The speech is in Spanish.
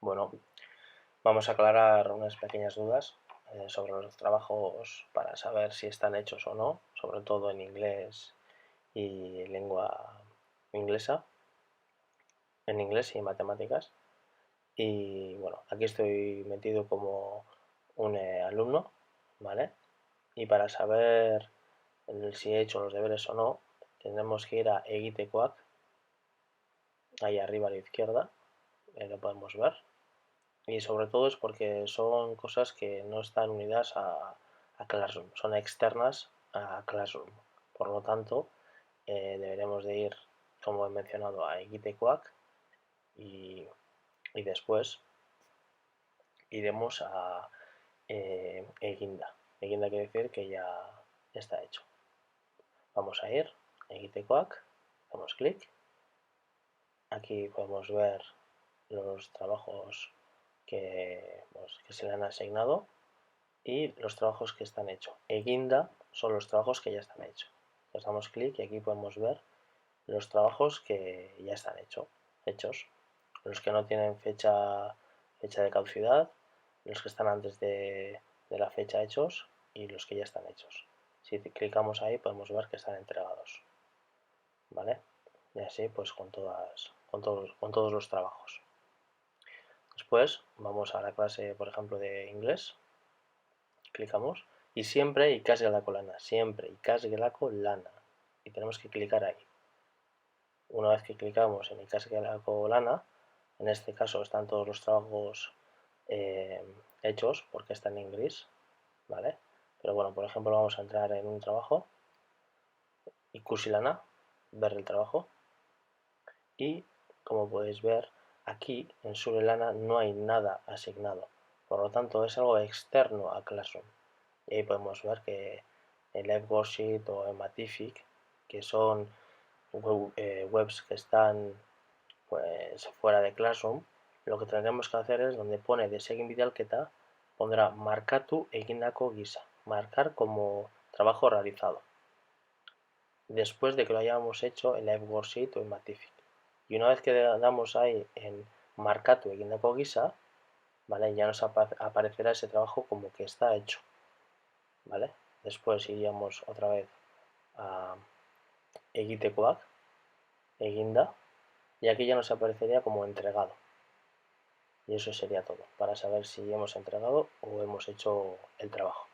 Bueno, vamos a aclarar unas pequeñas dudas sobre los trabajos para saber si están hechos o no, sobre todo en inglés y lengua inglesa, en inglés y matemáticas. Y bueno, aquí estoy metido como un alumno, ¿vale? Y para saber si he hecho los deberes o no, tendremos que ir a Egitecoac, ahí arriba a la izquierda, lo podemos ver. Y sobre todo es porque son cosas que no están unidas a Classroom, son externas a Classroom. Por lo tanto, deberemos de ir, como he mencionado, a Egitecoac y, y después iremos a Eginda. Eginda quiere decir que ya está hecho. Vamos a ir a Egitecoac, damos clic. Aquí podemos ver los trabajos que se le han asignado y los trabajos que están hechos. Eginda son los trabajos que ya están hechos. Les damos clic y aquí podemos ver los trabajos que ya están hechos. Los que no tienen fecha de caducidad, los que están antes de la fecha hechos y los que ya están hechos. Si clicamos ahí podemos ver que están entregados. ¿Vale? Y así pues con todos los trabajos. Después vamos a la clase, por ejemplo, de inglés. Clicamos y siempre ikasgelako lana, siempre ikasgelako lana. Y tenemos que clicar ahí. Una vez que clicamos en ikasgelako lana, en este caso están todos los trabajos hechos porque están en gris, ¿vale? Pero bueno, por ejemplo, vamos a entrar en un trabajo, ikusi lana, ver el trabajo, y como podéis ver, aquí en Sure Lana no hay nada asignado. Por lo tanto, es algo externo a Classroom. Y ahí podemos ver que en Live Worksheet o en Matific, que son webs que están pues fuera de Classroom, lo que tendremos que hacer es donde pone desegin bidalketa, pondrá markatu egindako gisa, marcar como trabajo realizado, después de que lo hayamos hecho en Live Worksheet o en Matific. Y una vez que damos ahí en markatu egindako gisa, ¿vale? Ya nos aparecerá ese trabajo como que está hecho, ¿vale? Después iríamos otra vez a Egitecoac, Eginda, y aquí ya nos aparecería como entregado. Y eso sería todo, para saber si hemos entregado o hemos hecho el trabajo.